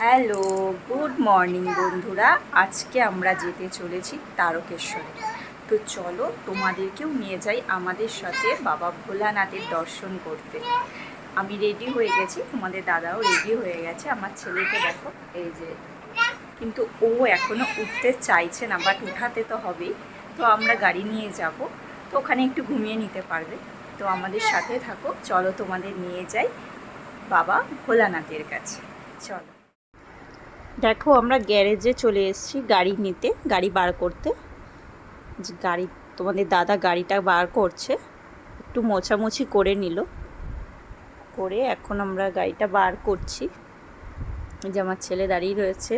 Hello, good morning বন্ধুরা। আজকে আমরা যেতে চলেছি তারকেশ্বরে। তো চলো তোমাদেরকেও নিয়ে যাই আমাদের সাথে বাবা ভোলানাথের দর্শন করতে। আমি রেডি হয়ে গেছি, তোমাদের দাদাও রেডি হয়ে গেছে। আমার ছেলেকে দেখো, এই যে, কিন্তু ও এখনও উঠতে চাইছে না, বাট উঠাতে তো হবেই। তো আমরা গাড়ি নিয়ে যাব, তো ওখানে একটু ঘুমিয়ে নিতে পারবে। তো আমাদের সাথে থাকো, চলো তোমাদের নিয়ে যাই বাবা ভোলানাথের কাছে। চলো। দেখো, আমরা গ্যারেজে চলে এসেছি গাড়ি নিতে, গাড়ি বার করতে। গাড়ি তোমাদের দাদা গাড়িটা বার করছে, একটু মোছামুছি করে নিল, করে এখন আমরা গাড়িটা বার করছি। যে আমার ছেলে দাঁড়িয়ে রয়েছে,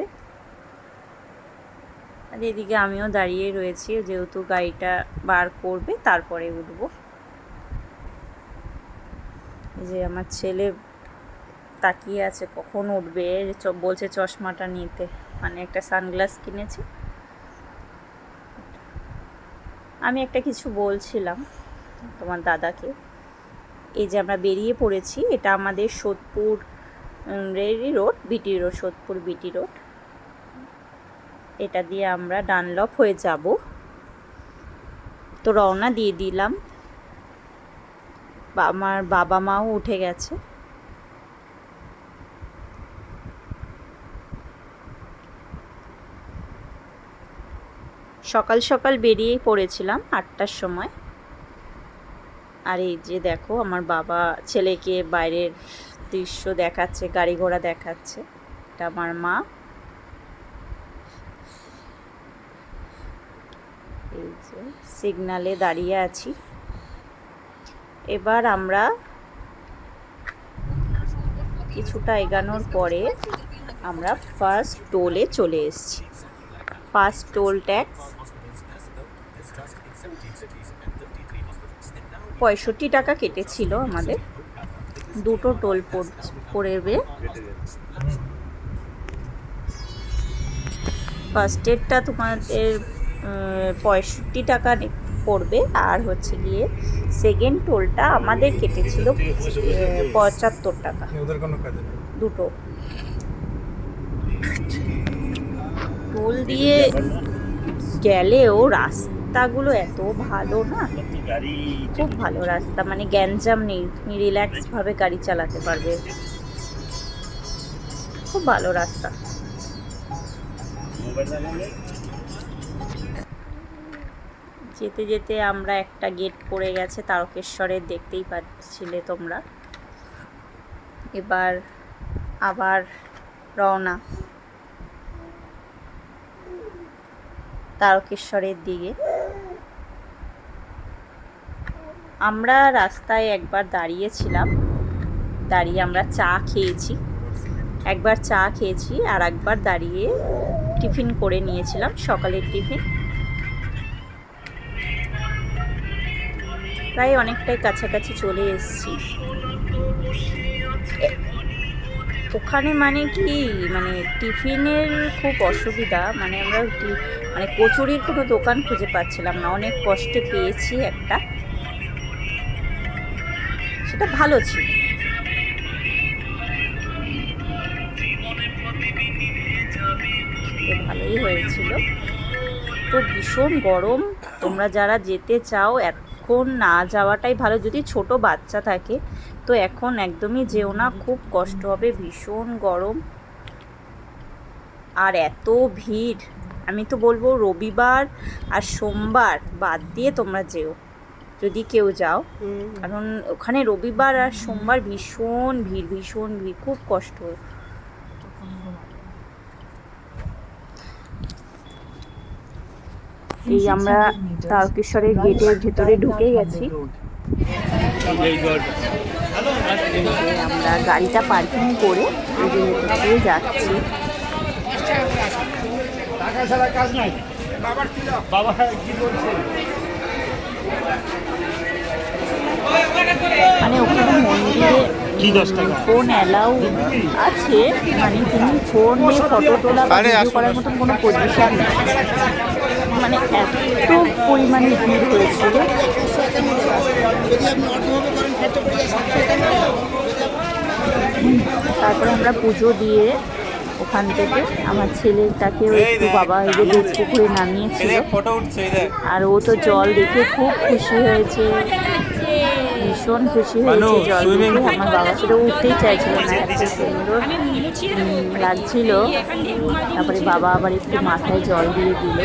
আর এদিকে আমিও দাঁড়িয়ে রয়েছি, যেহেতু গাড়িটা বার করবে তারপরে উঠবো। যে আমার ছেলে তাকিয়ে আছে কখন উঠবে, বলছে চশমাটা নিতে, মানে একটা সানগ্লাস কিনেছি। আমি একটা কিছু বলছিলাম তোমার দাদাকে। এই যে আমরা বেরিয়ে পড়েছি, এটা আমাদের Sodepur road, BT road, Sodepur BT road. এটা দিয়ে আমরা ডানলপ হয়ে যাব। তো রওনা দিয়ে দিলাম। আমার বাবা মাও উঠে গেছে। সকাল সকাল বেরিয়ে পড়েছিলাম 8টার সময়। আর এই যে দেখো, আমার বাবা ছেলেকে বাইরের দৃশ্য দেখাচ্ছে, গাড়ি ঘোড়া দেখাচ্ছে। এটা আমার মা। এই যে সিগনালে দাঁড়িয়ে আছি। এবার আমরা কিছুটা এগানোর পরে আমরা ফার্স্ট টোলে চলে এসেছি। ফার্স্ট টোল ট্যাক্স 65 টাকা কেটেছিল আমাদের। দুটো টোল পড়বে। ফার্স্ট এডটা তোমাদের 65 টাকা পড়বে, আর হচ্ছে গিয়ে সেকেন্ড টোলটা আমাদের কেটেছিল 75 টাকা। দুটো টোল দিয়ে গেলেও রাস্তাগুলো এত ভালো না, খুব ভালো রাস্তা, মানে গ্যাঞ্জাম নেই, তুমি রিল্যাক্সভাবে গাড়ি চালাতে পারবে, খুব ভালো রাস্তা। যেতে যেতে আমরা একটা গেট পড়ে গেছে তারকেশ্বরের, দেখতেই পাচ্ছিলে তোমরা। এবার আবার রওনা তারকেশ্বরের দিকে। আমরা রাস্তায় একবার দাঁড়িয়েছিলাম, দাঁড়িয়ে আমরা চা খেয়েছি। একবার চা খেয়েছি, আর একবার দাঁড়িয়ে টিফিন করে নিয়েছিলাম, সকালের টিফিন। প্রায় অনেকটাই কাছাকাছি চলে এসেছি। ওখানে মানে কি, মানে টিফিনের খুব অসুবিধা, মানে আমরা মানে কচুরির কোনো দোকান খুঁজে পাচ্ছিলাম না। অনেক কষ্টে পেয়েছি একটা, সেটা ভালো ছিল। ভালোই হয়েছিল। তো ভীষণ গরম, তোমরা যারা যেতে চাও এখন না যাওয়াটাই ভালো। যদি ছোট বাচ্চা থাকে তো এখন একদমই যেও না, খুব কষ্ট হবে, ভীষণ গরম আর এত ভিড়। আমি তো বলবো রবিবার আর সোমবার বাদ দিয়ে তোমরা যেও, যদি কেউ যাও, কারণ ওখানে রবিবার আর সোমবার ভীষণ ভিড়, ভীষণ ভিড়, খুব কষ্ট। এই আমরা তারকেশ্বরের গেটের ভেতরে ঢুকে গেছি। আমরা গাড়িটা পার্কিং করে ভেতরে যাচ্ছি। মানে ওখানে মন্দিরে ফোন অ্যালাউ আছে, মানে তুমি ফোনে ফটো তোলা বা ভিডিও করার মতন কোনো পজিশন নেই। মানে এত পরিমাণে ভিড় হয়েছিল। তারপরে আমরা পুজো দিয়ে ওখান থেকে আমার ছেলেটাকেও একটু বাবা এই যে দুধ পুকুরে নামিয়েছিল, আর ও তো জল দেখে খুব খুশি হয়েছে, ভীষণ খুশি হয়েছে জল দেখে। আমার বাবা সেটা উঠতেই চাইছিল না, এত সুন্দর লাগছিল। তারপরে বাবা আবার একটু মাথায় জল দিয়ে দিল।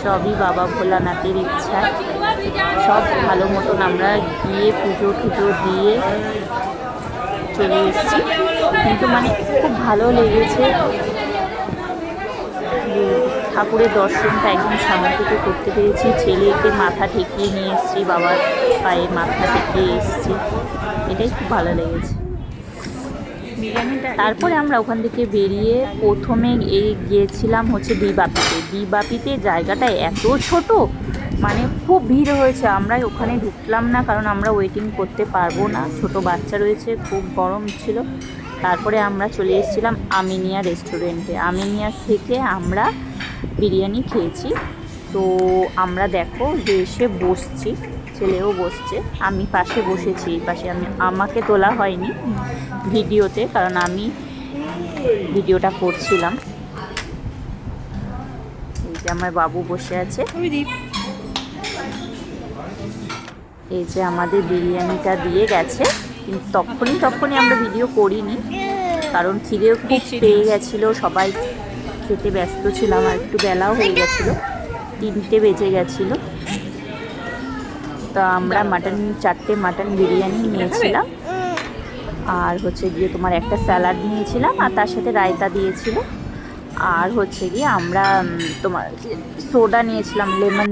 সবই বাবা ভোলানাথের ইচ্ছা। সব ভালো মতন আমরা গিয়ে পুজো টুজো দিয়ে চলে এসেছি, কিন্তু মানে খুব ভালো লেগেছে। ঠাকুরের দর্শনটা একদম সামনে থেকে করতে পেরেছি। ছেলেকে মাথা ঠেকিয়ে নিয়ে এসেছি, বাবার পায়ে মাথা ঠেকিয়ে এসেছি, এটাই খুব ভালো লেগেছে। তারপরে আমরা ওখান থেকে বেরিয়ে প্রথমে গিয়েছিলাম হচ্ছে ডিবাপিতে। ডিবাপিতে জায়গাটা এত ছোট, মানে খুব ভিড় হয়েছে। আমরা ওখানে ঢুকলাম না, কারণ আমরা ওয়েটিং করতে পারবো না, ছোট বাচ্চা রয়েছে, খুব গরম ছিল। তারপরে আমরা চলে এসেছিলাম আমিনিয়া রেস্টুরেন্টে। আমিনিয়া থেকে আমরা বিরিয়ানি খেয়েছি। তো আমরা দেখো যে এসে বসছি, ছেলেও বসছে, আমি পাশে বসেছি। এই পাশে আমাকে তোলা হয়নি ভিডিওতে, কারণ আমি ভিডিওটা করছিলাম। এই যে আমার বাবু বসে আছে। এই যে আমাদের বিরিয়ানিটা দিয়ে গেছে, কিন্তু তখনই আমরা ভিডিও করিনি, কারণ খিদেও খুব পেয়ে গেছিলো, সবাই খেতে ব্যস্ত ছিলাম, আর একটু বেলাও হয়ে গেছিলো, 3টে বেজে গেছিলো। তো আমরা 4টে মাটন বিরিয়ানি নিয়েছিলাম, আর হচ্ছে গিয়ে তোমার একটা স্যালাড নিয়েছিলাম, আর তার সাথে রায়তা দিয়েছিল, আর হচ্ছে গিয়ে আমরা তোমার সোডা নিয়েছিলাম, লেমন